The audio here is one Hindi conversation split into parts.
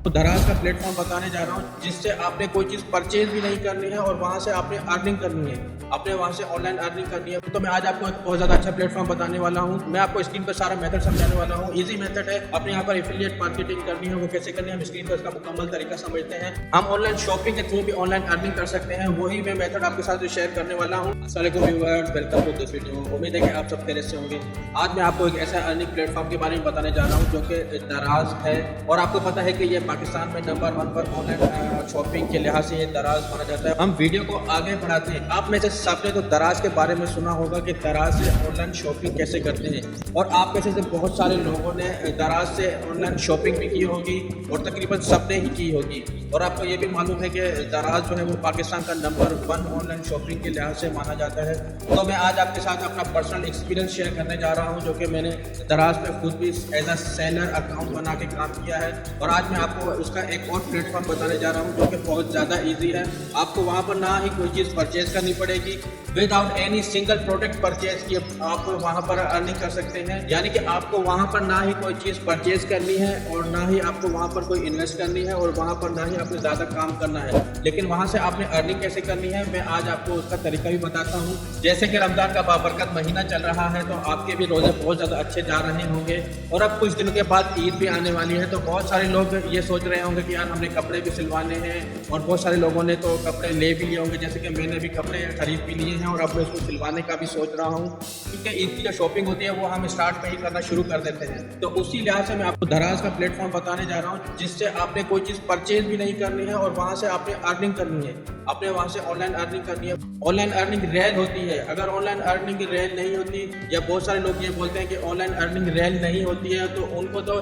तो दराज का प्लेटफॉर्म बताने जा रहा हूँ जिससे आपने कोई चीज़ परचेज भी नहीं करनी है और वहाँ से आपने अर्निंग करनी है, आपने वहाँ से ऑनलाइन अर्निंग करनी है। तो मैं आज आपको एक बहुत ज़्यादा अच्छा प्लेटफॉर्म बताने वाला हूँ। मैं आपको स्क्रीन पर सारा मेथड समझाने वाला हूँ। इजी मेथड है, अपने यहाँ पर एफिलिएट मार्केटिंग करनी है वो कैसे करनी है हम स्क्रीन पर इसका मुकम्मल तरीका समझते हैं। हम ऑनलाइन शॉपिंग के थ्रू भी ऑनलाइन अर्निंग कर सकते हैं, वही मैं मेथड आपके साथ शेयर करने वाला हूँ। अस्सलाम वालेकुम viewers, welcome to this video. उम्मीद है कि आप सब खैरियत से होंगे। आज मैं आपको एक ऐसा अर्निंग प्लेटफॉर्म के बारे में बताने जा रहा हूँ जो कि दराज है, और आपको पता है कि ये पाकिस्तान में नंबर 1 पर ऑनलाइन शॉपिंग के लिहाज से ये दराज माना जाता है। हम वीडियो को आगे बढ़ाते हैं। आप में से सबने तो दराज के बारे में सुना होगा कि दराज से ऑनलाइन शॉपिंग कैसे करते हैं, और आप में से बहुत सारे लोगों ने दराज से ऑनलाइन शॉपिंग भी की होगी और तकरीबन सबने ही की होगी। और आपको ये भी मालूम है कि दराज जो है वो पाकिस्तान का नंबर 1 ऑनलाइन शॉपिंग के लिहाज से माना जाता है। तो मैं आज आपके साथ अपना पर्सनल एक्सपीरियंस शेयर करने जा रहा हूँ, जो कि मैंने दराज पे खुद भी एज अ सेलर अकाउंट बना के काम किया है। और आज मैं आपको उसका एक और प्लेटफॉर्म बताने जा रहा हूँ जो कि बहुत ज़्यादा ईजी है। आपको वहाँ पर ना ही कोई चीज़ परचेज करनी पड़ेगी, without any single product purchase किए आप वहाँ पर अर्निंग कर सकते हैं। यानी कि आपको वहाँ पर ना ही कोई चीज़ परचेज करनी है और ना ही आपको वहाँ पर कोई इन्वेस्ट करनी है और वहाँ पर ना ही आपको ज़्यादा काम करना है, लेकिन वहाँ से आपने अर्निंग कैसे करनी है मैं आज आपको उसका तरीका भी बताता हूँ। जैसे कि रमज़ान का बाबरकत महीना चल रहा है तो आपके भी रोज़े बहुत ज़्यादा अच्छे जा रहे होंगे, और अब कुछ दिनों के बाद ईद भी आने वाली है। तो बहुत सारे लोग ये सोच रहे होंगे कि यार हमने कपड़े भी सिलवाने हैं, और बहुत सारे लोगों ने तो कपड़े ले भी लिए होंगे, जैसे कि मैंने भी कपड़े खरीद भी लिए हैं और अब मैं उसको सिलवाने का भी सोच रहा हूँ, क्योंकि ईद की जो शॉपिंग होती है वो हम स्टार्ट में ही करना शुरू कर देते हैं। तो उसी लिहाज से मैं आपको दराज का प्लेटफॉर्म बताने जा रहा हूँ जिससे आपने कोई चीज़ परचेज भी नहीं करनी है और वहाँ से आपने अर्निंग करनी है, आपने वहाँ से ऑनलाइन अर्निंग करनी है। ऑनलाइन अर्निंग रेल होती है। अगर ऑनलाइन अर्निंग रेल नहीं होती, या बहुत सारे लोग ये बोलते हैं कि ऑनलाइन अर्निंग रेल नहीं होती है, तो उनको तो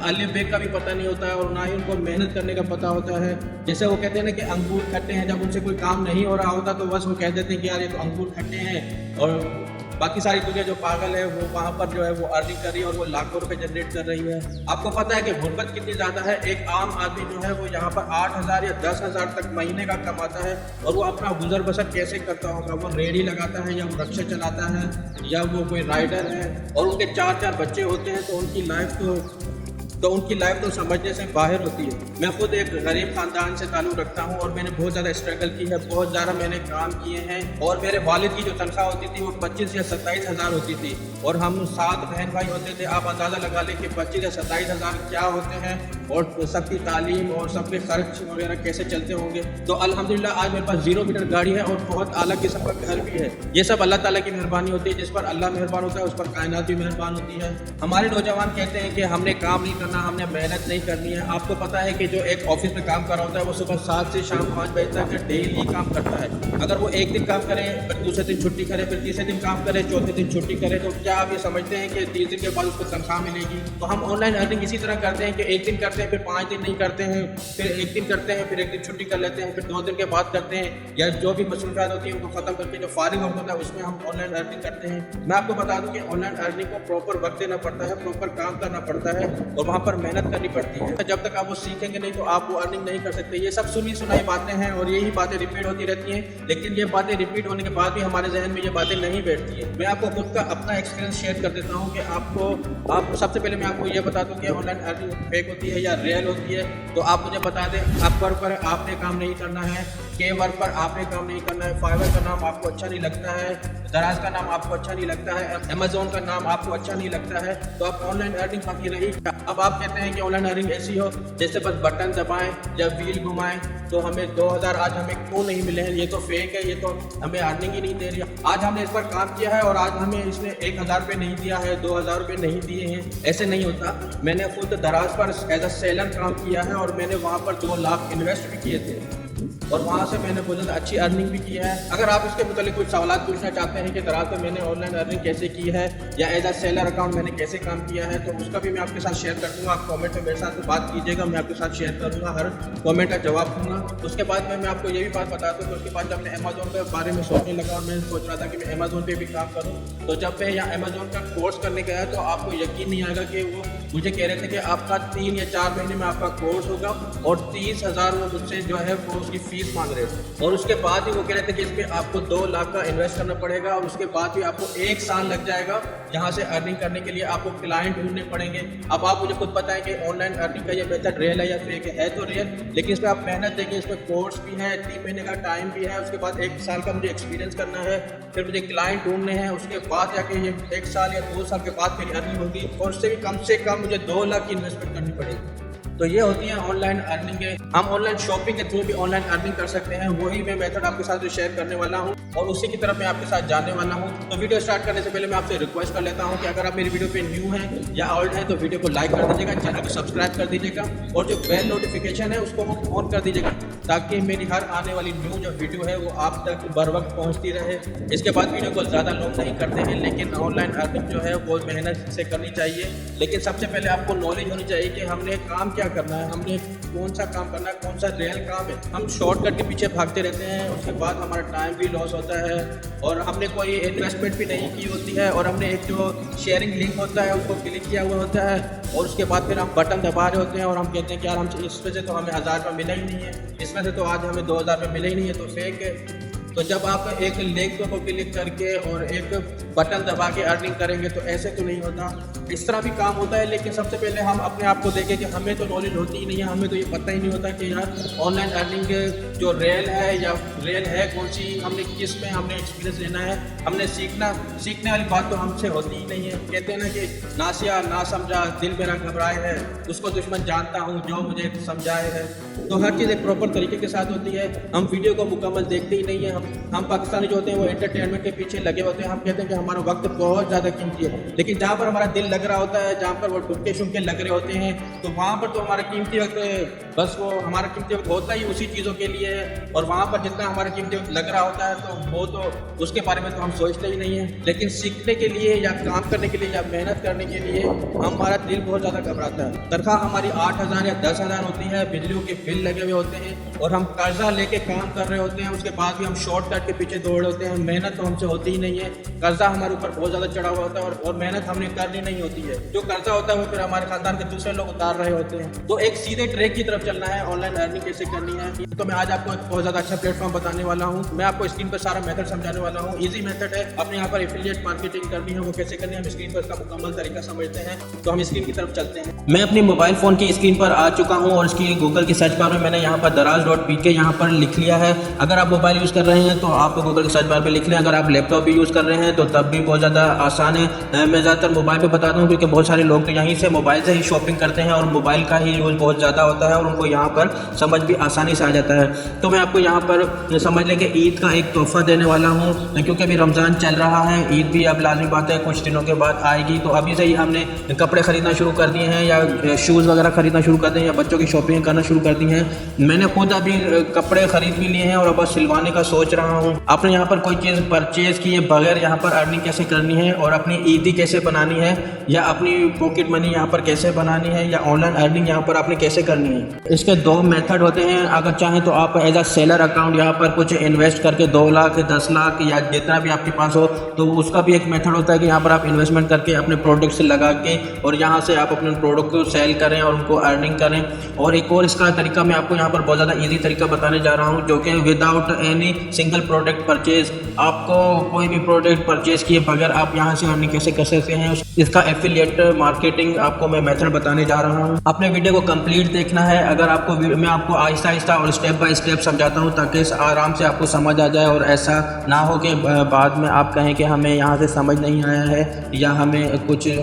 अलिफ बे का भी पता नहीं होता है और ना ही उनको मेहनत करने का पता होता है। जैसे वो कहते हैं ना कि अंगूर खट्टे हैं, जब उनसे कोई काम नहीं हो रहा होता तो बस वो कह देते हैं कि यार ये तो अंगूर खट्टे हैं, और बाकी सारी दुनिया जो पागल है वो वहाँ पर जो है वो अर्निंग कर रही है और वो लाखों रुपए जनरेट कर रही है। आपको पता है कि गुर्बत कितनी ज़्यादा है। एक आम आदमी जो है वो यहाँ पर 8,000 या 10,000 तक महीने का कमाता है, और वो अपना गुजर बसर कैसे करता होगा। वो रेडी लगाता है, या वो रिक्शा चलाता है, या वो कोई राइडर है, और उनके 4-4 बच्चे होते हैं, तो उनकी लाइफ तो समझने से बाहर होती है। मैं खुद एक गरीब खानदान से ताल्लुक़ रखता हूँ और मैंने बहुत ज़्यादा स्ट्रगल की है, बहुत ज़्यादा मैंने काम किए हैं, और मेरे वालिद की जो तनख्वाह होती थी वो 25 या 27 हज़ार होती थी, और हम 7 बहन भाई होते थे। आप अंदाज़ा लगा लें कि 25 या 27 हज़ार क्या होते हैं, और सबकी तालीम और सबके खर्च वगैरह कैसे चलते होंगे। तो अल्हम्दुलिल्लाह आज मेरे पास 0 मीटर गाड़ी है और बहुत अलग किस्म का घर भी है। ये सब अल्लाह ताला की मेहरबानी होती है। जिस पर अल्लाह मेहरबान होता है उस पर कायनात भी मेहरबान होती है। हमारे नौजवान कहते हैं कि हमने काम नहीं करना, हमने मेहनत नहीं करनी है। आपको पता है कि जो एक ऑफिस में काम कर रहा होता है वो सुबह 7 से शाम 5 बजे तक डेली काम करता है। अगर वो एक दिन काम करे, फिर दूसरे दिन छुट्टी करे, फिर तीसरे दिन काम करे, चौथे दिन छुट्टी करे, तो क्या आप ये समझते हैं कि 30 दिन के बाद उसको तनख्वाह मिलेगी? तो हम ऑनलाइन अर्निंग इसी तरह करते हैं कि एक दिन करते हैं, फिर 5 दिन नहीं करते हैं, फिर एक दिन करते हैं, फिर एक दिन छुट्टी कर लेते हैं, फिर 2 दिन के बाद करते हैं, या जो भी मसरूफियात होती है उनको ख़त्म करके जो फारिग वक्त होता है उसमें हम ऑनलाइन अर्निंग करते हैं। मैं आपको बता दूं कि ऑनलाइन अर्निंग को प्रॉपर वक्त देना पड़ता है, प्रॉपर काम करना पड़ता है, और वहाँ पर मेहनत करनी पड़ती है। जब तक आप वो सीखेंगे नहीं तो आप वो अर्निंग नहीं कर सकते। ये सब सुनी सुनाई बातें हैं और यही बातें रिपीट होती रहती हैं, लेकिन ये बातें रिपीट होने के बाद भी हमारे जहन में ये बातें नहीं बैठती है। मैं आपको खुद का अपना एक्सपीरियंस शेयर कर देता हूँ कि आप सबसे पहले मैं आपको ये बता दूँ कि ऑनलाइन अर्निंग फेक होती है या रियल होती है। तो आप मुझे बता दें, अपवर पर आपने काम नहीं करना है, के वर्क पर आपने काम नहीं करना है, फाइवर का नाम आपको अच्छा नहीं लगता है, दराज का नाम आपको अच्छा नहीं लगता है, अमेजोन का नाम आपको अच्छा नहीं लगता है, तो आप ऑनलाइन अर्निंग बाकी रही। अब आप कहते हैं कि ऑनलाइन अर्निंग ऐसी हो जैसे बस बटन दबाएं या व्हील घुमाएं तो हमें 2000 आज हमें क्यों नहीं मिले हैं, ये तो फेक है, ये तो हमें अर्निंग ही नहीं दे रही है। आज हमने इस पर काम किया है और आज हमें इसने 1000 रुपये नहीं दिया है, 2000 रुपये नहीं दिए हैं, ऐसे नहीं होता। मैंने खुद दराज पर एज अ सेलर काम किया है और मैंने वहाँ पर 2 लाख इन्वेस्ट भी किए थे, और वहाँ से मैंने बहुत ज़्यादा अच्छी अर्निंग भी की है। अगर आप इसके मुतालिक कुछ सवाल पूछना चाहते हैं कि दराज में मैंने ऑनलाइन अर्निंग कैसे की है या एज अ सेलर अकाउंट मैंने कैसे काम किया है, तो उसका भी मैं आपके साथ शेयर कर दूँगा। आप कमेंट में मेरे साथ बात कीजिएगा, मैं आपके साथ शेयर करूँगा, हर कमेंट का जवाब दूँगा। उसके बाद मैं आपको ये भी बात बता दूँ कि उसके बाद जब मैं अमेजोन के बारे में सोचने लगा और मैं सोच रहा था कि मैं अमेजोन पर भी काम करूँ, तो जब मैं यहाँ अमेजोन का कोर्स करने गया तो आपको यकीन नहीं आएगा कि वो मुझे कह रहे थे कि आपका 3 या 4 महीने में आपका कोर्स होगा, और 30,000 वो मुझसे जो है वो उसकी फीस मांग रहे थे। और उसके बाद ही वो कह रहे थे कि इसमें आपको 2 लाख का इन्वेस्ट करना पड़ेगा, और उसके बाद भी आपको 1 साल लग जाएगा जहाँ से अर्निंग करने के लिए आपको क्लाइंट ढूंढने पड़ेंगे। अब आप मुझे खुद बताएं कि ऑनलाइन अर्निंग का ये मेथड रियल है या फेक है तो रियल, लेकिन इसमें आप मेहनत देंगे, इसमें कोर्स भी है, 3 महीने का टाइम भी है, उसके बाद 1 साल का मुझे एक्सपीरियंस करना है, फिर मुझे क्लाइंट ढूंढने हैं, उसके बाद जाके ये 1 साल या 2 साल के बाद मेरी अर्निंग होगी और उससे भी कम से कम मुझे 2 लाख की इन्वेस्टमेंट करनी पड़ेगी। तो ये होती है ऑनलाइन अर्निंग है। हम ऑनलाइन शॉपिंग के थ्रू भी ऑनलाइन अर्निंग कर सकते हैं, वही मैं मेथड आपके साथ जो शेयर करने वाला हूँ और उसी की तरफ मैं आपके साथ जानने वाला हूँ। तो वीडियो स्टार्ट करने से पहले मैं आपसे रिक्वेस्ट कर लेता हूँ कि अगर आप मेरी वीडियो पे न्यू हैं या ओल्ड हैं तो वीडियो को लाइक कर दीजिएगा, चैनल को सब्सक्राइब कर दीजिएगा और जो बेल नोटिफिकेशन है उसको ऑन कर दीजिएगा ताकि मेरी हर आने वाली न्यू जो वीडियो है वो आप तक बर वक्त पहुँचती रहे। इसके बाद वीडियो को ज़्यादा लोग नहीं करते हैं, लेकिन ऑनलाइन अर्निंग जो है वो मेहनत से करनी चाहिए। लेकिन सबसे पहले आपको नॉलेज होनी चाहिए कि हमने काम क्या करना है, हमने कौन सा काम करना है, कौन सा रियल काम है। हम शॉर्टकट के पीछे भागते रहते हैं, उसके बाद हमारा टाइम भी लॉस होता है और हमने कोई इन्वेस्टमेंट भी नहीं की होती है और हमने एक जो शेयरिंग लिंक होता है उसको क्लिक किया हुआ होता है और उसके बाद फिर हम बटन दबा रहे होते हैं और हम कहते हैं कि यार हम इसमें से तो हमें 1000 रुपये मिला ही नहीं है, इसमें से तो आज हमें 2000 रुपये मिले ही नहीं है, तो फेक है। तो जब आप एक लिंक को क्लिक करके और एक बटन दबा के अर्निंग करेंगे तो ऐसे तो नहीं होता, इस तरह भी काम होता है। लेकिन सबसे पहले हम अपने आप को देखें कि हमें तो नॉलेज होती ही नहीं है, हमें तो ये पता ही नहीं होता कि यार ऑनलाइन अर्निंग जो रियल है या रियल है कौन सी, हमने किस में हमने एक्सपीरियंस लेना है, हमने सीखने वाली बात तो हमसे होती ही नहीं है। कहते हैं ना कि नासिया ना समझा दिल मेरा घबराए है, उसको दुश्मन जानता हूँ जो मुझे समझाए है। तो हर चीज़ एक प्रॉपर तरीके के साथ होती है। हम वीडियो को मुकम्मल देखते ही नहीं है, हम पाकिस्तानी जो होते हैं वो एंटरटेनमेंट के पीछे लगे होते हैं। हम कहते हैं कि हमारा वक्त बहुत ज़्यादा कीमती है, लेकिन जहाँ पर हमारा दिल लग रहा होता है, जहाँ पर वो टुटके शुमके लग रहे होते हैं, तो वहाँ पर तो हमारा कीमती वक्त बस वो हमारा कीमती वक्त होता ही उसी चीज़ों के लिए है। और वहाँ पर जितना हमारा कीमती वक्त लग रहा होता है तो वो तो उसके बारे में तो हम सोचते ही नहीं है। लेकिन सीखने के लिए या काम करने के लिए या मेहनत करने के लिए हमारा दिल बहुत ज़्यादा घबराता है। तनख्वाह हमारी 8000 या 10,000 होती है, बिजलियों के बिल लगे हुए होते हैं और हम कर्जा लेके काम कर रहे होते हैं, उसके बाद भी हम शॉर्टकट के पीछे दौड़ रहे होते हैं। मेहनत तो हमसे होती ही नहीं है, कर्जा हमारे ऊपर बहुत ज़्यादा चढ़ा हुआ होता है और मेहनत हमने करनी नहीं होती है। जो कर्जा होता है वो फिर हमारे खानदान के दूसरे लोग उतार रहे होते हैं। तो एक सीधे ट्रैक की तरफ चलना है, ऑनलाइन अर्निंग कैसे करनी है। तो मैं आज आपको एक बहुत ज़्यादा अच्छा प्लेटफॉर्म बताने वाला हूँ। मैं आपको स्क्रीन पर सारा मेथड समझाने वाला हूँ। ईजी मेथड है, अपने यहाँ पर एफिलिएट मार्केटिंग करनी है वो कैसे करनी है, हम स्क्रीन पर इसका मुकम्मल तरीका समझते हैं। तो हम स्क्रीन की तरफ चलते हैं। मैं अपने मोबाइल फ़ोन की स्क्रीन पर आ चुका हूँ और इसकी गूगल की सर्च बार में मैंने यहाँ पर daraz.pk यहाँ पर लिख लिया है। अगर आप मोबाइल यूज़ कर रहे हैं तो आप गूगल की सर्च बार पे लिख लें, अगर आप लैपटॉप भी यूज़ कर रहे हैं तो तब भी बहुत ज़्यादा आसान है। मैं ज़्यादातर मोबाइल पे बताता हूँ क्योंकि बहुत सारे लोग तो यहीं से मोबाइल से ही शॉपिंग करते हैं और मोबाइल का ही यूज़ बहुत ज़्यादा होता है और उनको यहाँ पर समझ भी आसानी से आ जाता है। तो मैं आपको यहाँ पर समझ लें कि ईद का एक तोहफा देने वाला हूँ, क्योंकि अभी रमज़ान चल रहा है, ईद भी अब लाजमी बात है कुछ दिनों के बाद आएगी। तो अभी से ही हमने कपड़े ख़रीदना शुरू कर दिए हैं या शूज़ वगैरह ख़रीदना शुरू कर दिए हैं या बच्चों की शॉपिंग करना शुरू कर दी है। मैंने खुद अभी कपड़े ख़रीद भी लिए हैं और अब बस सिलवाने का सोच रहा हूँ। आपने यहाँ पर कोई चीज़ परचेज़ किए बगैर यहाँ पर अर्निंग कैसे करनी है और अपनी ईदी कैसे बनानी है या अपनी पॉकेट मनी यहाँ पर कैसे बनानी है या ऑनलाइन अर्निंग यहाँ पर आपने कैसे करनी है। इसके 2 मेथड होते हैं। अगर चाहें तो आप एज अ सेलर अकाउंट यहाँ पर कुछ इन्वेस्ट करके 2 लाख 10 लाख या जितना भी आपके पास हो तो उसका भी एक मेथड होता है कि यहाँ पर आप इन्वेस्टमेंट करके अपने प्रोडक्ट से लगा के और यहाँ से आप अपने प्रोडक्ट को सेल करें और उनको अर्निंग करें। और एक और इसका तरीका मैं आपको यहाँ पर बहुत ज़्यादा ईजी तरीका बताने जा रहा हूँ जो कि without any single product purchase, आपको कोई भी प्रोडक्ट परचेज किए बगैर आप यहाँ से अर्निंग कैसे कर सकते हैं। इसका एफिलिएट मार्केटिंग आपको मैं मेथड बताने जा रहा हूँ। अपने वीडियो को कंप्लीट देखना है। अगर आपको मैं आपको आहिस्ता आहिस्ता और स्टेप बाय स्टेप समझाता हूँ ताकि आराम से आपको समझ आ जाए और ऐसा ना हो कि बाद में आप कहें कि हमें यहाँ से समझ नहीं आया है या हमें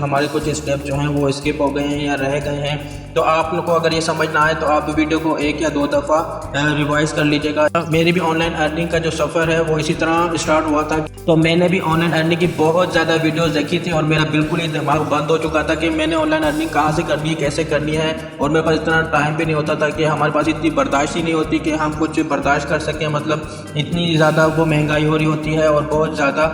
हमारे कुछ स्टेप जो हैं वो स्किप हो गए हैं या रह गए हैं। तो आप लोग को अगर ये समझ ना आए तो आप वीडियो को 1 या 2 दफ़ा रिवाइज कर लीजिएगा। मेरी भी ऑनलाइन अर्निंग का जो सफ़र है वो इसी तरह स्टार्ट हुआ था। तो मैंने भी ऑनलाइन अर्निंग की बहुत ज़्यादा वीडियोस देखी थी और मेरा बिल्कुल ही दिमाग बंद हो चुका था कि मैंने ऑनलाइन अर्निंग कहाँ से करनी है, कैसे करनी है। और मेरे पास इतना टाइम भी नहीं होता था कि हमारे पास इतनी बर्दाश्त ही नहीं होती कि हम कुछ बर्दाश्त कर सकें। मतलब इतनी ज़्यादा वो महंगाई हो रही होती है और बहुत ज़्यादा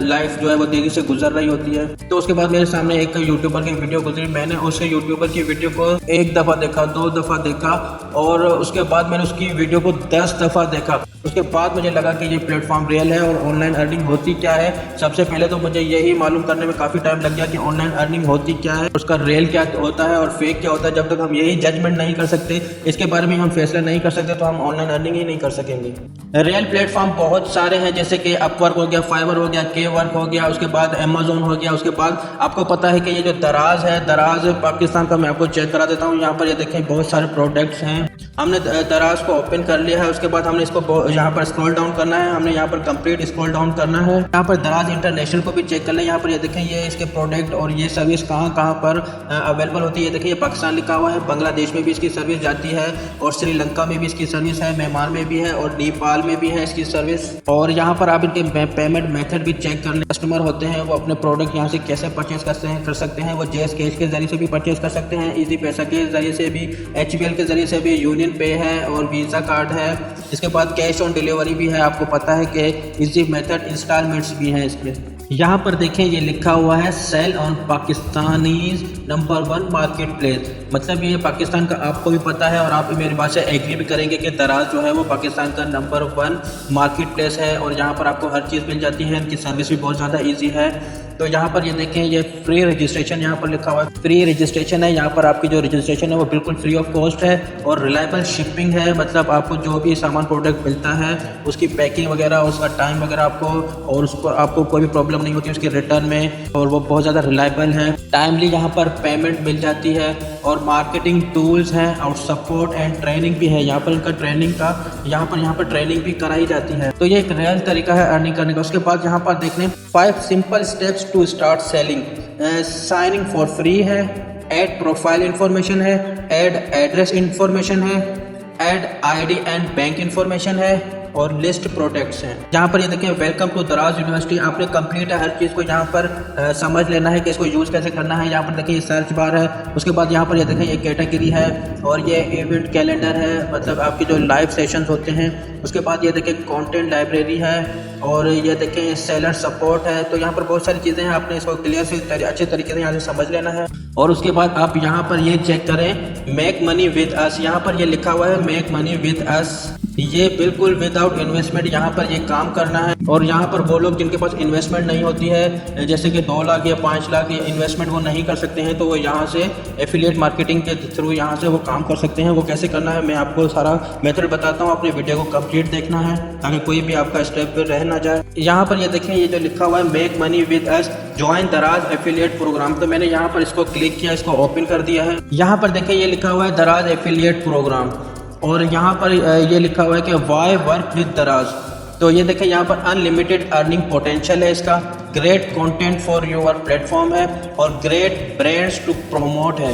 लाइफ जो है वो तेज़ी से गुजर रही होती है। तो उसके बाद मेरे सामने एक यूट्यूबर की वीडियो गुजरी। मैंने उस यूट्यूबर की वीडियो को 1 दफ़ा देखा, 2 दफ़ा देखा और उसके बाद मैंने उसकी वीडियो को 10 दफ़ा देखा। उसके बाद मुझे लगा कि ये प्लेटफॉर्म रियल है और ऑनलाइन अर्निंग होती क्या है। सबसे पहले तो मुझे यही मालूम करने में काफ़ी टाइम लग गया कि ऑनलाइन अर्निंग होती क्या है, उसका रियल क्या होता है और फेक क्या होता है। जब तक हम यही जजमेंट नहीं कर सकते, इसके बारे में हम फैसला नहीं कर सकते तो हम ऑनलाइन अर्निंग ही नहीं कर सकेंगे। रियल प्लेटफॉर्म बहुत सारे हैं, जैसे कि अपवर्क हो गया, फाइवर हो गया, के वर्क हो गया, उसके बाद अमेजोन हो गया, उसके बाद आपको पता है कि ये जो दराज है, दराज पाकिस्तान का मैं आपको चेक करा देता हूँ। यहाँ पर ये देखें बहुत सारे प्रोडक्ट्स हैं। हमने दराज को ओपन कर लिया है, उसके बाद हमने इसको यहाँ पर स्क्रॉल डाउन करना है, हमने यहाँ पर कंप्लीट स्क्रॉल डाउन करना है। यहाँ पर दराज इंटरनेशनल को भी चेक कर लें। यहाँ पर ये देखें ये इसके प्रोडक्ट और ये सर्विस कहाँ पर अवेलेबल होती है। ये देखिए ये पाकिस्तान लिखा हुआ है, बांग्लादेश में भी इसकी सर्विस जाती है और श्रीलंका में भी इसकी सर्विस है, म्यांमार में भी है और नेपाल में भी है इसकी सर्विस। और यहाँ पर आप इनके पेमेंट मेथड भी चेक कर लें। कस्टमर होते हैं वो अपने प्रोडक्ट यहाँ से कैसे परचेज कर सकते हैं। वो जैस कैश के जरिए से भी परचेज कर सकते हैं, इजी पैसा के जरिए से भी, HBL के जरिए से भी, यूनियन पे है और वीज़ा कार्ड है। इसके बाद कैश ऑन डिलीवरी भी है। आपको पता है कि इजी मेथड इंस्टॉलमेंट्स भी हैं इसमें। यहाँ पर देखें ये लिखा हुआ है sell on Pakistan's number 1 market place, मतलब ये पाकिस्तान का आपको भी पता है और आप मेरी बात से एग्री भी करेंगे कि दराज जो है वो पाकिस्तान का नंबर 1 मार्केट प्लेस है और यहाँ पर आपको हर चीज़ मिल जाती है। इनकी सर्विस भी बहुत ज़्यादा ईजी है। तो यहाँ पर ये देखें ये फ्री रजिस्ट्रेशन यहाँ पर लिखा हुआ है, फ्री रजिस्ट्रेशन है। यहाँ पर आपकी जो रजिस्ट्रेशन है वो बिल्कुल फ्री ऑफ कॉस्ट है और रिलायबल शिपिंग है, मतलब आपको जो भी सामान प्रोडक्ट मिलता है उसकी पैकिंग वगैरह, उसका टाइम वगैरह आपको और उसको आपको कोई भी प्रॉब्लम नहीं होती उसके रिटर्न में, और वो बहुत ज़्यादा रिलायबल है। टाइमली यहाँ पर पेमेंट मिल जाती है और मार्केटिंग टूल्स हैं और सपोर्ट एंड ट्रेनिंग भी है। यहाँ पर इनका ट्रेनिंग का यहाँ पर ट्रेनिंग भी कराई जाती है। तो ये एक रियल तरीका है अर्निंग करने का। उसके बाद यहाँ पर देख लें 5 simple steps to start selling. Signing for free है, ऐड प्रोफाइल इंफॉर्मेशन है, ऐड एड्रेस इंफॉर्मेशन है, add ID and bank information है और लिस्ट प्रोडक्ट्स हैं। यहाँ पर ये देखिए वेलकम टू दराज यूनिवर्सिटी, आपने कंप्लीट है हर चीज़ को यहाँ पर समझ लेना है कि इसको यूज़ कैसे करना है। यहाँ पर देखिए ये सर्च बार है, उसके बाद यहाँ पर ये देखें ये कैटेगरी है और ये इवेंट कैलेंडर है, मतलब आपकी जो लाइव सेशंस होते हैं। उसके बाद ये देखिए कंटेंट लाइब्रेरी है और ये देखें सेलर सपोर्ट है। तो यहाँ पर बहुत सारी चीज़ें हैं, आपने इसको क्लियर से अच्छे तरीके से यहाँ से समझ लेना है। और उसके बाद आप यहाँ पर ये चेक करें मेक मनी विद अस, यहाँ पर ये लिखा हुआ है मेक मनी विद अस। ये बिल्कुल विदाउट इन्वेस्टमेंट यहाँ पर ये काम करना है। और यहाँ पर वो लोग जिनके पास इन्वेस्टमेंट नहीं होती है, जैसे कि 2 लाख या 5 लाख या इन्वेस्टमेंट वो नहीं कर सकते हैं, तो वो यहाँ से एफिलिएट मार्केटिंग के थ्रू यहाँ से वो काम कर सकते हैं। वो कैसे करना है मैं आपको सारा मेथड बताता हूँ, अपने वीडियो को कंप्लीट देखना है ताकि कोई भी आपका स्टेप रह ना जाए। यहाँ पर ये देखें ये जो लिखा हुआ है make money with us join दराज एफिलिएट प्रोग्राम, तो मैंने यहाँ पर इसको क्लिक किया, इसको ओपन कर दिया है। यहाँ पर देखें ये लिखा हुआ है दराज एफिलिएट प्रोग्राम और यहाँ पर ये लिखा हुआ है कि वाई वर्क विद दराज। तो ये देखें यहाँ पर अनलिमिटेड अर्निंग पोटेंशियल है इसका, great content for your platform है और ग्रेट ब्रांड्स टू प्रमोट है।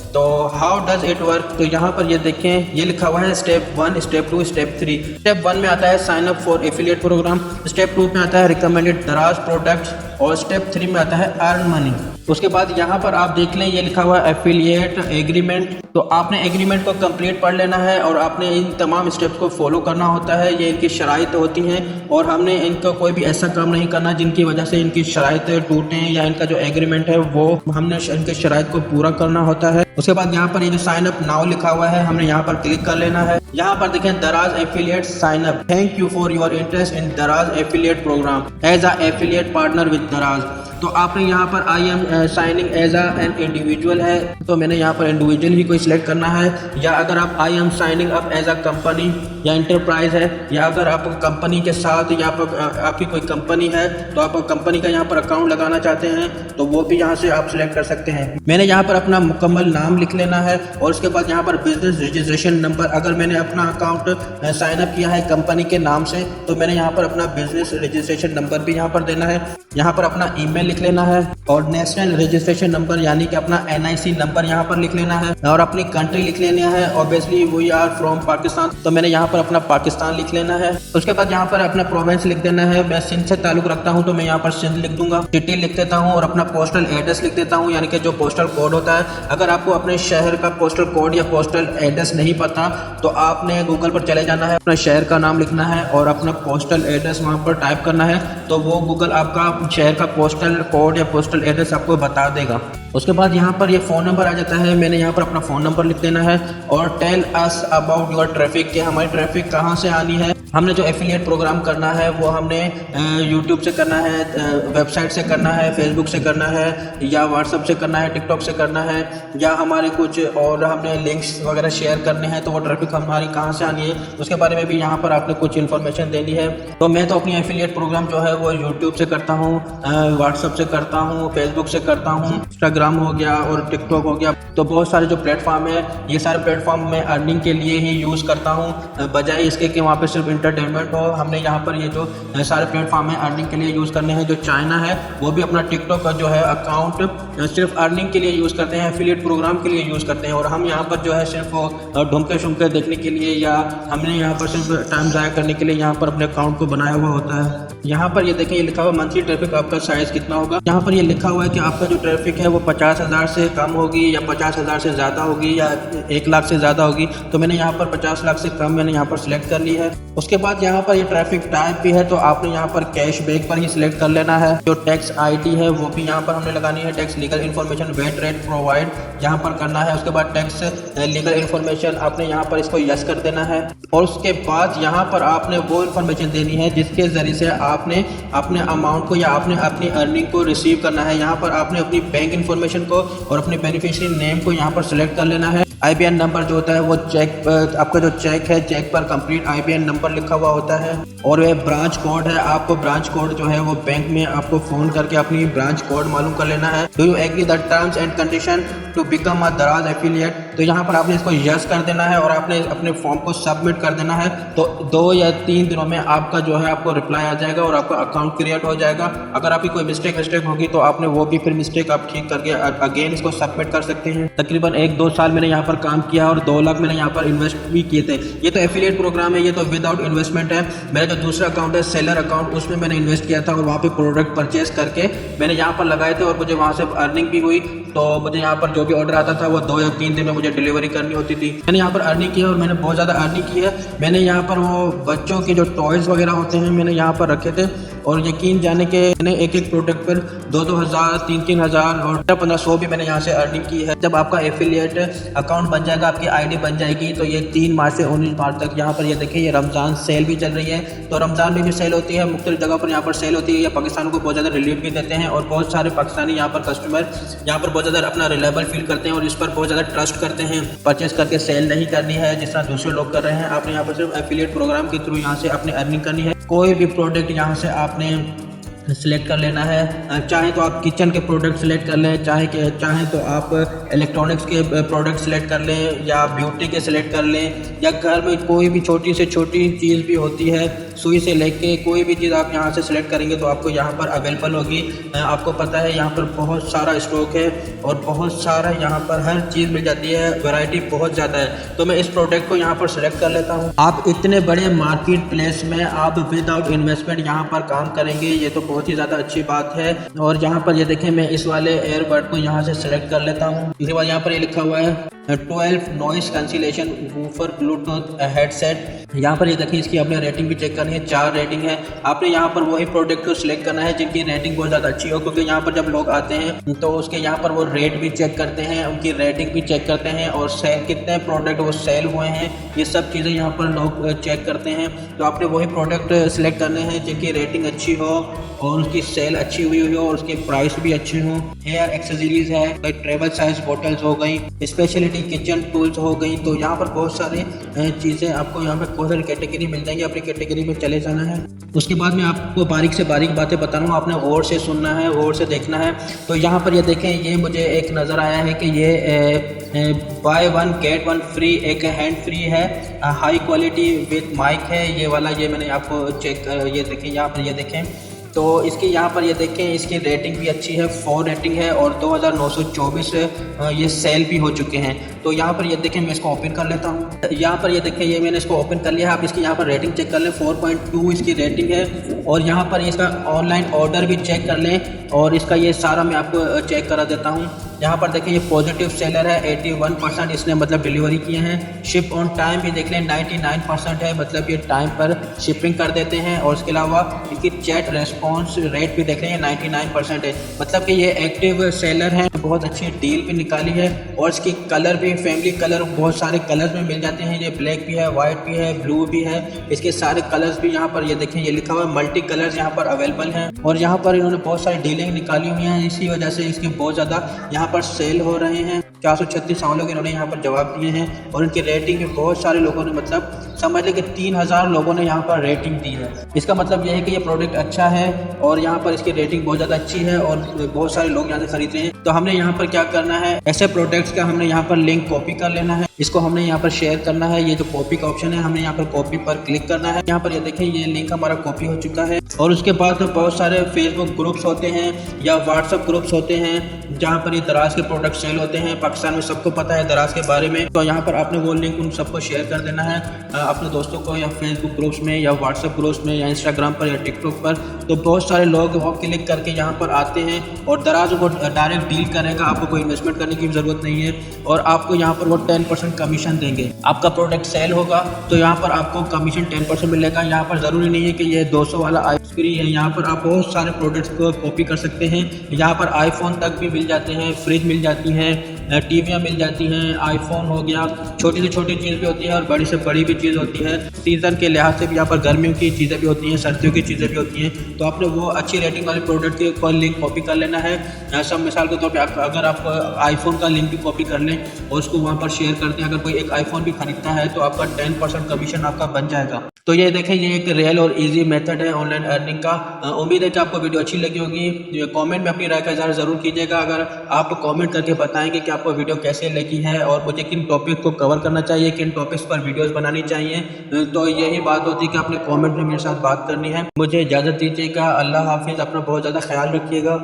तो हाउ डज इट वर्क, तो यहाँ पर ये देखें ये लिखा हुआ है स्टेप 1, स्टेप 2, स्टेप 3। स्टेप 1 में आता है sign up for affiliate program, step 2 में आता है रिकमेंडेड दराज प्रोडक्ट्स और स्टेप 3 में आता है अर्न मनी। उसके बाद यहाँ पर आप देख लें ये लिखा हुआ है एफिलिएट एग्रीमेंट, तो आपने एग्रीमेंट को कंप्लीट पढ़ लेना है और आपने इन तमाम स्टेप्स को फॉलो करना होता है। ये इनकी शराइत होती हैं और हमने इनका कोई भी ऐसा काम नहीं करना जिनकी वजह से इनकी शराइत टूटें या इनका जो एग्रीमेंट है वो हमने इनके शराइत को पूरा करना होता है। उसके बाद यहाँ पर ये जो साइन अप नाउ लिखा हुआ है हमने यहाँ पर क्लिक कर लेना है। यहाँ पर देखें Daraz affiliate sign up, thank you for your interest in Daraz affiliate program as a affiliate partner with Daraz. तो आपने यहाँ पर I am signing as an individual है, तो मैंने यहाँ पर इंडिविजुअल ही कोई सिलेक्ट करना है, या अगर आप I am signing up as a company या इंटरप्राइज है, या अगर आप कंपनी के साथ या आपकी कोई कंपनी है तो आप कंपनी का यहाँ पर अकाउंट लगाना चाहते हैं तो वो भी यहाँ से आप सिलेक्ट कर सकते हैं। मैंने यहाँ पर अपना मुकम्मल नाम लिख लेना है और उसके बाद यहाँ पर बिजनेस रजिस्ट्रेशन नंबर, अगर मैंने अपना अकाउंट साइन अप किया है कंपनी के नाम से तो मैंने यहाँ पर अपना बिजनेस रजिस्ट्रेशन नंबर भी यहाँ पर देना है। यहाँ पर अपना ईमेल लिख लेना है और नेशनल रजिस्ट्रेशन नंबर यानी कि अपना NIC नंबर यहाँ पर लिख लेना है और अपनी कंट्री लिख लेना है। Obviously we are from Pakistan, तो मैंने यहाँ पर अपना पाकिस्तान लिख लेना है। उसके बाद यहाँ पर अपना प्रोविंस लिख देना है। मैं सिंध से ताल्लुक रखता हूँ तो मैं यहाँ पर सिंध लिख दूंगा, सिटी लिख देता हूँ और अपना पोस्टल एड्रेस लिख देता हूँ, यानी कि जो पोस्टल कोड होता है। अगर आपको अपने शहर का पोस्टल कोड या पोस्टल एड्रेस नहीं पता तो आपने गूगल पर चले जाना है, अपना शहर का नाम लिखना है और अपना पोस्टल एड्रेस वहाँ पर टाइप करना है, तो वो गूगल आपका शहर का पोस्टल कोड या पोस्टल एड्रेस आपको बता देगा। उसके बाद यहाँ पर ये फ़ोन नंबर आ जाता है। मैंने यहाँ पर अपना फ़ोन नंबर लिख देना है और tell us about your traffic, कि हमारी ट्रैफिक कहाँ से आनी है। हमने जो एफिलिएट प्रोग्राम करना है वो हमने यूट्यूब से करना है, वेबसाइट से करना है, फेसबुक से करना है, या व्हाट्सअप से करना है, टिकटॉक से करना है, या हमारे कुछ और हमने लिंक्स वगैरह शेयर करने हैं, तो वो ट्रैफिक हमारी कहाँ से आनी है उसके बारे में भी यहाँ पर आपने कुछ इन्फॉर्मेशन देनी है। तो मैं तो अपनी एफिलिएट प्रोग्राम जो है वो यूट्यूब से करता हूँ, व्हाट्सअप से करता हूँ, फेसबुक से करता हूँ, इंस्टाग्राम हो गया और टिकटॉक हो गया। तो बहुत सारे जो प्लेटफॉर्म है, ये सारे प्लेटफॉर्म मैं अर्निंग के लिए ही यूज़ करता हूँ, बजाय इसके कि वहाँ पे सिर्फ इंटरटेनमेंट हो। हमने यहाँ पर ये जो सारे प्लेटफॉर्म है अर्निंग के लिए यूज़ करने हैं। जो चाइना है वो भी अपना टिकटॉक का जो है अकाउंट सिर्फ अर्निंग के लिए यूज़ करते हैं, एफिलिएट प्रोग्राम के लिए यूज़ करते हैं, और हम यहाँ पर जो है सिर्फ ढुमके शुमके देखने के लिए, या हमने यहाँ पर सिर्फ टाइम ज़ाया करने के लिए यहाँ पर अपने अकाउंट को बनाया हुआ होता है। यहाँ पर ये देखें, ये लिखा हुआ मंथली ट्रैफिक आपका साइज़ कितना होगा। यहाँ पर ये लिखा हुआ है कि आपका जो ट्रैफिक है वो 50,000 से कम होगी या 50,000 से ज़्यादा होगी या 1 लाख से ज़्यादा होगी। तो मैंने यहाँ पर 50 लाख से कम मैंने यहाँ पर सिलेक्ट कर ली है। उसके बाद यहाँ पर ये ट्रैफिक टाइप भी है, तो आपने यहाँ पर कैशबैक पर ही सिलेक्ट कर लेना है। जो टैक्स आईडी है वो भी यहाँ पर हमने लगानी है, tax legal information VAT rate provide यहाँ पर करना है। उसके बाद टैक्स लीगल इन्फॉर्मेशन आपने यहाँ पर इसको यस कर देना है, और उसके बाद यहाँ पर आपने वो इन्फॉर्मेशन देनी है जिसके ज़रिए से आपने अपने अमाउंट को या आपने अपनी अर्निंग को रिसीव करना है। यहाँ पर आपने अपनी बैंक इन्फॉर्मेशन को और अपने बेनिफिशियरी नेम को यहाँ पर सिलेक्ट कर लेना है। IBN नंबर जो होता है वो चेक, आपका जो चेक है चेक पर कंप्लीट IBN नंबर लिखा हुआ होता है, और वह ब्रांच कोड है। आपको ब्रांच कोड जो है वो बैंक में आपको फ़ोन करके अपनी ब्रांच कोड मालूम कर लेना है। Do you agree the terms and condition to become a Daraz affiliate, तो यहाँ पर आपने इसको यस कर देना है और आपने अपने फॉर्म को सबमिट कर देना है। तो 2 या 3 दिनों में आपका जो है आपको रिप्लाई आ जाएगा और आपका अकाउंट क्रिएट हो जाएगा। अगर आपकी कोई मिस्टेक होगी तो आपने वो भी फिर मिस्टेक आप ठीक करके अगेन इसको सबमिट कर सकते हैं। तकरीबन 1-2 साल मैंने यहाँ पर काम किया और 2 लाख मैंने यहाँ पर इन्वेस्ट भी किए थे। ये तो एफिलिएट प्रोग्राम है, ये तो विदाउट इन्वेस्टमेंट है। मेरा जो दूसरा अकाउंट है सेलर अकाउंट, उसमें मैंने इन्वेस्ट किया था और वहाँ पे प्रोडक्ट परचेज करके मैंने यहाँ पर लगाए थे और मुझे वहाँ से अर्निंग भी हुई। तो मुझे यहाँ पर जो भी ऑर्डर आता था वो 2 या 3 दिन में मुझे डिलीवरी करनी होती थी। मैंने यहाँ पर अर्निंग की है और मैंने बहुत ज़्यादा अर्निंग की है। मैंने यहाँ पर वो बच्चों के जो टॉयज़ वगैरह होते हैं मैंने यहाँ पर रखे थे, और यकीन जाने के मैंने एक प्रोडक्ट पर 2-2 हज़ार 3-3 हज़ार और 1500 भी मैंने यहाँ से अर्निंग की है। जब आपका एफिलिएट अकाउंट बन जाएगा, आपकी आईडी बन जाएगी, तो ये 3 मार्च से 19 मार्च तक यहाँ पर ये देखिए ये रमज़ान सेल भी चल रही है। तो रमज़ान में भी सेल होती है, मुख्तलिफ जगह पर यहाँ पर सेल होती है। या पाकिस्तान को बहुत ज़्यादा रिलीफ भी देते हैं और बहुत सारे पाकिस्तानी यहाँ पर कस्टमर यहाँ पर बहुत ज़्यादा अपना रिलायबल फील करते हैं और इस पर बहुत ज़्यादा ट्रस्ट करते हैं। परचेस करके सेल नहीं करनी है जिस तरह दूसरे लोग कर रहे हैं। आपने यहाँ पर सिर्फ एफिलिएट प्रोग्राम के थ्रू यहाँ से अपनी अर्निंग करनी है। कोई भी प्रोडक्ट यहाँ से आपने सिलेक्ट कर लेना है। चाहे तो आप किचन के प्रोडक्ट सिलेक्ट कर लें, चाहे तो आप इलेक्ट्रॉनिक्स के प्रोडक्ट सिलेक्ट कर लें, या ब्यूटी के सिलेक्ट कर लें, या घर में कोई भी छोटी से छोटी चीज़ भी होती है, सुई से लेके कोई भी चीज़ आप यहाँ से सिलेक्ट करेंगे तो आपको यहाँ पर अवेलेबल होगी। आपको पता है यहाँ पर बहुत सारा स्टॉक है और बहुत सारा यहाँ पर हर चीज़ मिल जाती है, वैरायटी बहुत ज़्यादा है। तो मैं इस प्रोडक्ट को यहाँ पर सिलेक्ट कर लेता हूँ। आप इतने बड़े मार्केट प्लेस में आप विदाउट इन्वेस्टमेंट यहाँ पर काम करेंगे, ये तो बहुत ही ज़्यादा अच्छी बात है। और यहाँ पर ये देखें, मैं इस वाले एयरबड को यहाँ से सिलेक्ट कर लेता हूँ। इसके बाद यहाँ पर ये लिखा हुआ है 12 noise cancellation woofer Bluetooth headset. यहाँ पर ये देखिए इसकी आपने रेटिंग भी चेक करनी है, 4 रेटिंग है। आपने यहाँ पर वही प्रोडक्ट को सिलेक्ट करना है जिनकी रेटिंग बहुत ज़्यादा अच्छी हो, क्योंकि यहाँ पर जब लोग आते हैं तो उसके यहाँ पर वो रेट भी चेक करते हैं, उनकी रेटिंग भी चेक करते हैं, और सेल कितने प्रोडक्ट वो सेल हुए हैं, ये सब चीज़ें यहाँ पर लोग चेक करते हैं। तो आपने वही प्रोडक्ट सिलेक्ट करने हैं जिनकी रेटिंग अच्छी हो और उसकी सेल अच्छी हुई हो और उसकी प्राइस भी अच्छी हो। हेयर एक्सेसरीज है, कोई ट्रेवल साइज बोटल्स हो गई, स्पेशलिटी किचन टूल्स हो गई। तो यहाँ पर बहुत सारी चीज़ें आपको यहाँ पर बहुत सारी कैटेगरी मिल जाएंगी, अपनी कैटेगरी में चले जाना है। उसके बाद मैं आपको बारीक से बारीक बातें बता रहा हूँ, आपने गौर से सुनना है, गौर से देखना है। तो यहाँ पर ये देखें, ये मुझे एक नज़र आया है कि ये बाय 1 गेट 1 फ्री एक हैंड फ्री है, हाई क्वालिटी विद माइक है ये वाला। ये मैंने आपको चेक, ये देखें यहाँ पर, ये देखें तो इसकी यहाँ पर ये देखें इसकी रेटिंग भी अच्छी है, 4 रेटिंग है और 2924 ये सेल भी हो चुके हैं। तो यहाँ पर ये देखें, मैं इसको ओपन कर लेता हूँ। यहाँ पर ये देखें, ये मैंने इसको ओपन कर लिया है। आप इसकी यहाँ पर रेटिंग चेक कर लें, 4.2 इसकी रेटिंग है। और यहाँ पर इसका ऑनलाइन ऑर्डर भी चेक कर लें और इसका ये सारा मैं आपको चेक करा देता हूँ। यहाँ पर देखिए ये पॉजिटिव सेलर है, 81% इसने मतलब डिलीवरी किए हैं। शिप ऑन टाइम भी देख लें 99% है, मतलब ये टाइम पर शिपिंग कर देते हैं। और उसके अलावा इनकी चैट रेस्पॉन्स रेट भी देख लें 99% है, मतलब कि ये एक्टिव सेलर हैं। बहुत अच्छी डील भी निकाली है और इसकी कलर भी फैमिली कलर बहुत सारे कलर्स में मिल जाते हैं। ये ब्लैक भी है, वाइट भी है, ब्लू भी है, इसके सारे कलर्स भी यहाँ पर ये देखें ये लिखा हुआ है मल्टी कलर्स यहाँ पर अवेलेबल हैं। और यहाँ पर इन्होंने बहुत सारी डीलिंग निकाली हुई हैं, इसी वजह से इसके बहुत ज़्यादा यहाँ पर सेल हो रहे हैं। 436 सवालों के इन्होंने यहाँ पर जवाब दिए हैं और इनकी रेटिंग भी बहुत सारे लोगों ने मतलब समझ लें कि 3000 लोगों ने यहाँ पर रेटिंग दी है। इसका मतलब यह है कि ये प्रोडक्ट अच्छा है और यहाँ पर इसकी रेटिंग बहुत ज़्यादा अच्छी है और बहुत सारे लोग यहाँ से खरीद रहे हैं। तो हमने यहाँ पर क्या करना है, ऐसे प्रोडक्ट्स का हमने यहाँ पर लिंक कॉपी कर लेना है, इसको हमने यहाँ पर शेयर करना है। ये जो कॉपी का ऑप्शन है हमने यहाँ पर कॉपी पर क्लिक करना है। यहाँ पर ये देखें ये लिंक हमारा कॉपी हो चुका है। और उसके बाद तो बहुत सारे फेसबुक ग्रुप्स होते हैं या व्हाट्सएप ग्रुप्स होते हैं जहाँ पर ये दराज के प्रोडक्ट सेल होते हैं। पाकिस्तान में सबको पता है दराज के बारे में, तो यहाँ पर आपने वो लिंक उन सबको शेयर कर देना है अपने दोस्तों को, या फेसबुक ग्रुप्स में या व्हाट्सएप ग्रुप्स में या इंस्टाग्राम पर या टिकटॉक पर। तो बहुत सारे लोग वो क्लिक करके यहाँ पर आते हैं और दराज को डायरेक्ट डील करेगा, आपको कोई इन्वेस्टमेंट करने की ज़रूरत नहीं है और आपको यहाँ पर वो 10% कमीशन देंगे। आपका प्रोडक्ट सेल होगा तो यहाँ पर आपको कमीशन 10% मिलेगा। यहाँ पर ज़रूरी नहीं है कि ये 200 वाला फ्री है, यहाँ पर आप बहुत सारे प्रोडक्ट्स को कॉपी कर सकते हैं। यहाँ पर आईफोन तक भी मिल जाते हैं, फ्रिज मिल जाती हैं, टीवियाँ मिल जाती हैं, आईफोन हो गया, छोटी से छोटी चीज़ भी होती है और बड़ी से बड़ी भी चीज़ होती है। सीज़न के लिहाज से भी यहाँ पर गर्मियों की चीज़ें भी होती हैं, सर्दियों की चीज़ें भी होती हैं। तो आपने वो अच्छी रेटिंग वाले प्रोडक्ट के लिंक कॉपी कर लेना है। सब मिसाल के तौर पर अगर आप आईफोन का लिंक भी कॉपी कर लें और उसको वहाँ पर शेयर कर दें, अगर कोई एक आईफोन भी खरीदता है तो आपका 10% कमीशन आपका बन जाएगा। तो ये देखें ये एक रियल और इजी मेथड है ऑनलाइन अर्निंग का। उम्मीद है कि आपको वीडियो अच्छी लगी होगी। कमेंट में अपनी राय का इज़हार ज़रूर कीजिएगा। अगर आप कमेंट करके बताएंगे कि आपको वीडियो कैसे लगी है और मुझे किन टॉपिक को कवर करना चाहिए, किन टॉपिक्स पर वीडियोस बनानी चाहिए, तो यही बात होती है कि आपने कमेंट में मेरे साथ बात करनी है। मुझे इजाज़त दीजिएगा। अल्लाह हाफिज़। अपना बहुत ज़्यादा ख्याल रखिएगा।